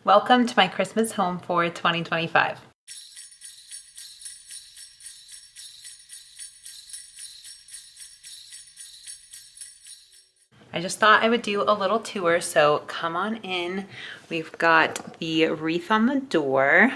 Welcome to my Christmas home for 2025. I just thought I would do a little tour, so come on in. We've got the wreath on the door,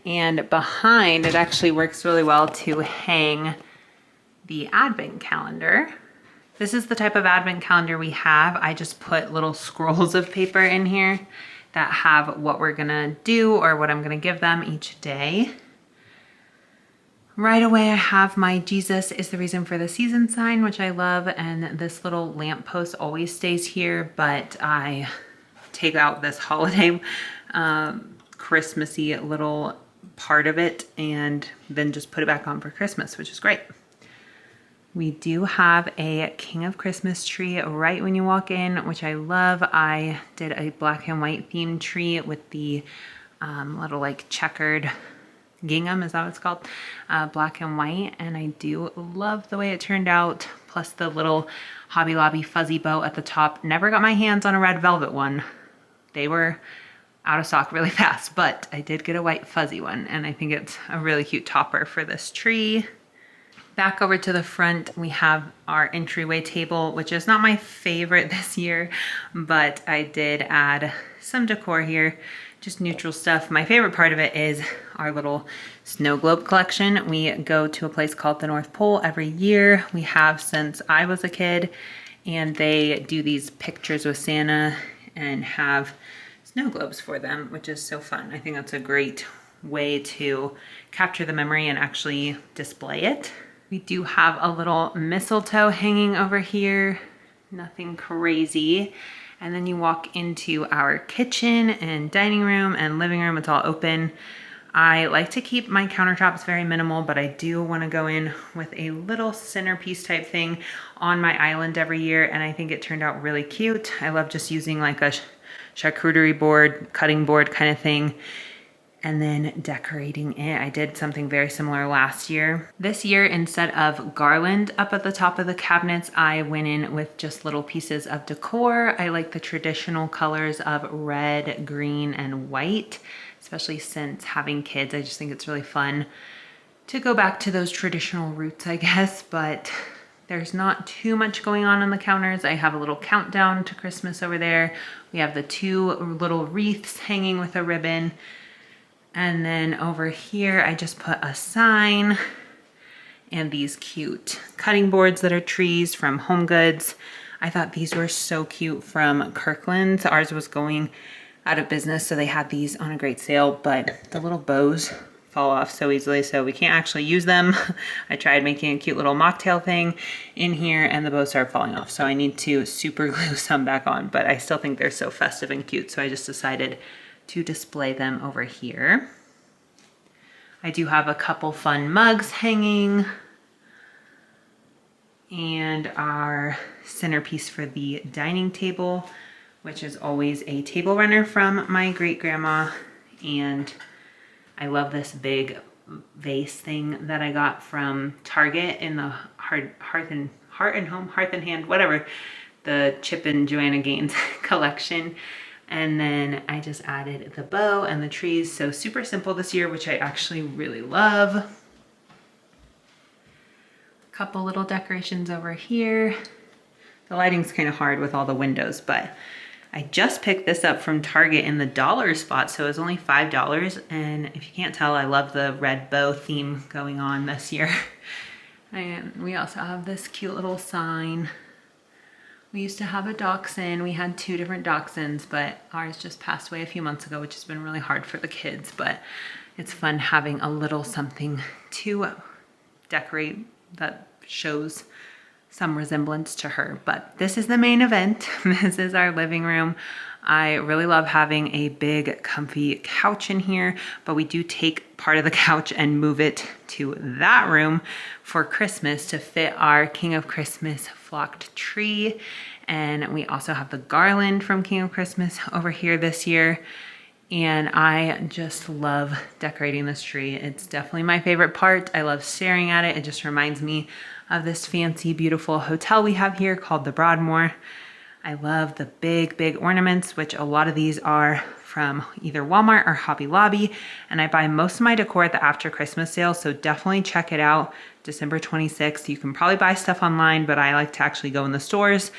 and behind it actually works really well to hang the advent calendar. This is the type of advent calendar we have. I just put little scrolls of paper in here that have what we're gonna do or what I'm gonna give them each day. Right away I have my Jesus is the reason for the season sign, which I love, and this little lamppost always stays here, but I take out this holiday Christmassy little part of it and then just put it back on for Christmas, which is great. We do have a King of Christmas tree right when you walk in, which I love. I did a black and white themed tree with the little like checkered gingham, is that what it's called? Black and white, and I do love the way it turned out, plus the little Hobby Lobby fuzzy bow at the top. Never got my hands on a red velvet one. They were out of stock really fast, but I did get a white fuzzy one, and I think it's a really cute topper for this tree. Back over to the front, we have our entryway table, which is not my favorite this year, but I did add some decor here, just neutral stuff. My favorite part of it is our little snow globe collection. We go to a place called the North Pole every year. We have since I was a kid, and they do these pictures with Santa and have snow globes for them, which is so fun. I think that's a great way to capture the memory and actually display it. We do have a little mistletoe hanging over here, nothing crazy. And then you walk into our kitchen and dining room and living room. It's all open. I like to keep my countertops very minimal, but I do want to go in with a little centerpiece type thing on my island every year, and I think it turned out really cute. I love just using like a charcuterie board, cutting board kind of thing, and then decorating it. I did something very similar last year. This year, instead of garland up at the top of the cabinets, I went in with just little pieces of decor. I like the traditional colors of red, green, and white, especially since having kids. I just think it's really fun to go back to those traditional roots, I guess, but there's not too much going on the counters. I have a little countdown to Christmas over there. We have the two little wreaths hanging with a ribbon. And then over here, I just put a sign and these cute cutting boards that are trees from Home Goods. I thought these were so cute from Kirkland's. Ours was going out of business, so they had these on a great sale, but the little bows fall off so easily, so we can't actually use them. I tried making a cute little mocktail thing in here and the bows started falling off, so I need to super glue some back on, but I still think they're so festive and cute, so I just decided to display them over here. I do have a couple fun mugs hanging, and our centerpiece for the dining table, which is always a table runner from my great grandma. And I love this big vase thing that I got from Target in the Hearth and Hand, whatever, the Chip and Joanna Gaines collection. And then I just added the bow and the trees. So super simple this year, which I actually really love. A couple little decorations over here. The lighting's kind of hard with all the windows, but I just picked this up from Target in the dollar spot. So it was only $5. And if you can't tell, I love the red bow theme going on this year. And we also have this cute little sign. We used to have a dachshund. We had two different dachshunds, but ours just passed away a few months ago, which has been really hard for the kids, but it's fun having a little something to decorate that shows some resemblance to her. But this is the main event. This is our living room. I really love having a big comfy couch in here, but we do take part of the couch and move it to that room for Christmas to fit our King of Christmas flocked tree. And we also have the garland from King of Christmas over here this year. And I just love decorating this tree. It's definitely my favorite part. I love staring at it. It just reminds me of this fancy, beautiful hotel we have here called the Broadmoor. I love the big, big ornaments, which a lot of these are from either Walmart or Hobby Lobby. And I buy most of my decor at the after Christmas sale, so definitely check it out. December 26th. You can probably buy stuff online, but I like to actually go in the stores,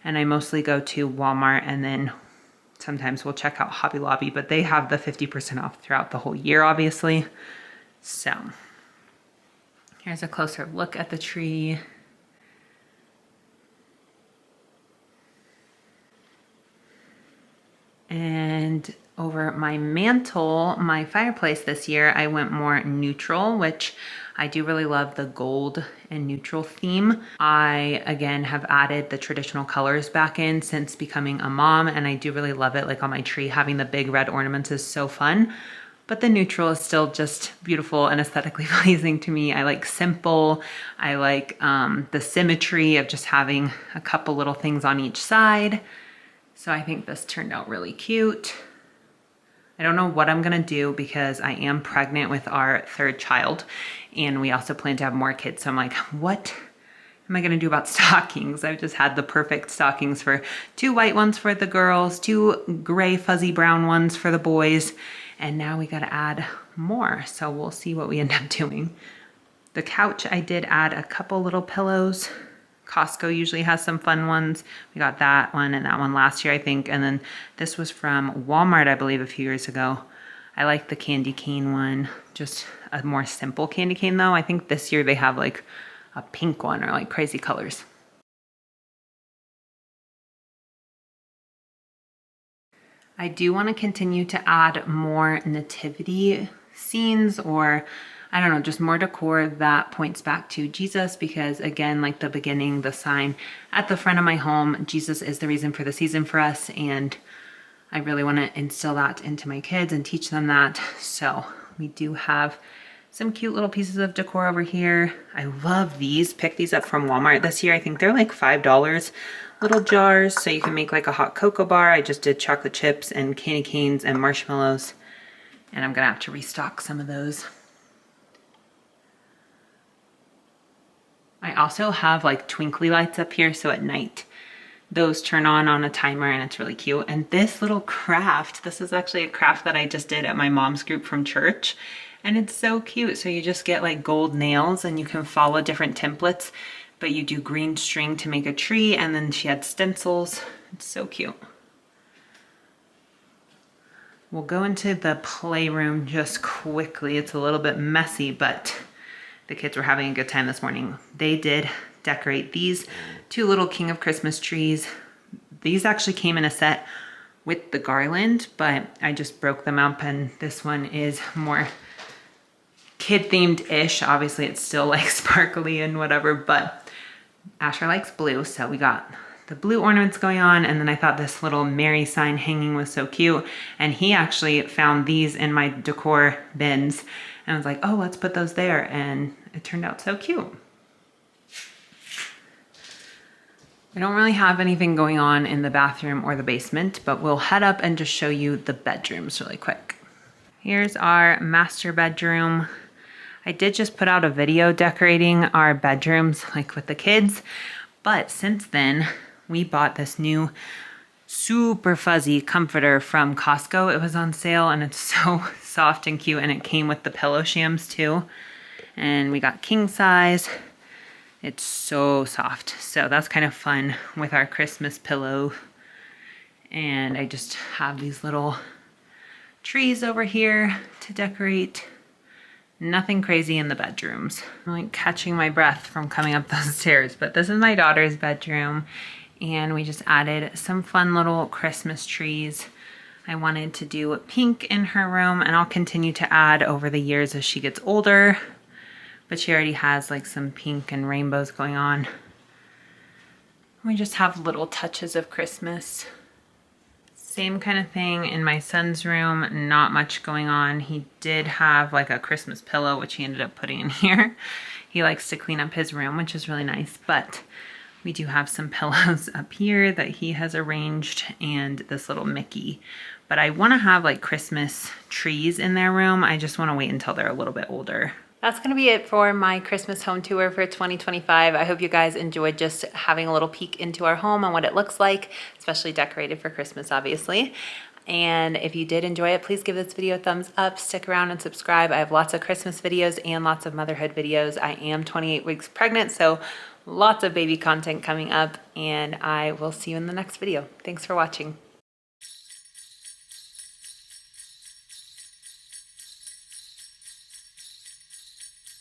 and I mostly go to Walmart, and then sometimes we'll check out Hobby Lobby, but they have the 50% off throughout the whole year, obviously. So here's a closer look at the tree. And over my mantle, my fireplace this year, I went more neutral, which I do really love the gold and neutral theme. I, again, have added the traditional colors back in since becoming a mom, and I do really love it. Like on my tree, having the big red ornaments is so fun, but the neutral is still just beautiful and aesthetically pleasing to me. I like simple. I like the symmetry of just having a couple little things on each side. So I think this turned out really cute. I don't know what I'm gonna do because I am pregnant with our third child, and we also plan to have more kids. So I'm like, what am I gonna do about stockings? I've just had the perfect stockings for 2 white ones for the girls, 2 gray fuzzy brown ones for the boys, and now we gotta add more. So we'll see what we end up doing. The couch, I did add a couple little pillows. Costco usually has some fun ones. We got that one and that one last year, I think. And then this was from Walmart, I believe, a few years ago. I like the candy cane one, just a more simple candy cane though. I think this year they have like a pink one or like crazy colors. I do want to continue to add more nativity scenes, or I don't know, just more decor that points back to Jesus, because again, like the beginning, the sign at the front of my home, Jesus is the reason for the season for us, and I really want to instill that into my kids and teach them that. So we do have some cute little pieces of decor over here. I love these. Picked these up from Walmart this year. I think they're like $5. Little jars, so you can make like a hot cocoa bar. I just did chocolate chips and candy canes and marshmallows, and I'm gonna have to restock some of those. I also have like twinkly lights up here, so at night those turn on a timer, and it's really cute. And this little craft, this is actually a craft that I just did at my mom's group from church, and it's so cute. So you just get like gold nails and you can follow different templates, but you do green string to make a tree, and then she had stencils. It's so cute. We'll go into the playroom just quickly. It's a little bit messy, but the kids were having a good time this morning. They did decorate these 2 little King of Christmas trees. These actually came in a set with the garland, but I just broke them up, and this one is more kid themed-ish. Obviously it's still like sparkly and whatever, but Asher likes blue, so we got the blue ornaments going on. And then I thought this little Mary sign hanging was so cute, and he actually found these in my decor bins and was like, oh, let's put those there, and it turned out so cute. I don't really have anything going on in the bathroom or the basement, but we'll head up and just show you the bedrooms really quick. Here's our master bedroom. I did just put out a video decorating our bedrooms like with the kids, but since then we bought this new super fuzzy comforter from Costco. It was on sale, and it's so soft and cute, and it came with the pillow shams too. And we got king size. It's so soft. So that's kind of fun with our Christmas pillow. And I just have these little trees over here to decorate. Nothing crazy in the bedrooms. I'm like catching my breath from coming up those stairs, but this is my daughter's bedroom, and we just added some fun little Christmas trees. I wanted to do pink in her room, and I'll continue to add over the years as she gets older, but she already has like some pink and rainbows going on. We just have little touches of Christmas. Same kind of thing in my son's room, not much going on. He did have like a Christmas pillow, which he ended up putting in here. He likes to clean up his room, which is really nice, but we do have some pillows up here that he has arranged, and this little Mickey. But I want to have like Christmas trees in their room. I just want to wait until they're a little bit older. That's going to be it for my Christmas home tour for 2025. I hope you guys enjoyed just having a little peek into our home and what it looks like, especially decorated for Christmas, obviously. And if you did enjoy it, please give this video a thumbs up, stick around and subscribe. I have lots of Christmas videos and lots of motherhood videos. I am 28 weeks pregnant, so lots of baby content coming up, and I will see you in the next video. Thanks for watching.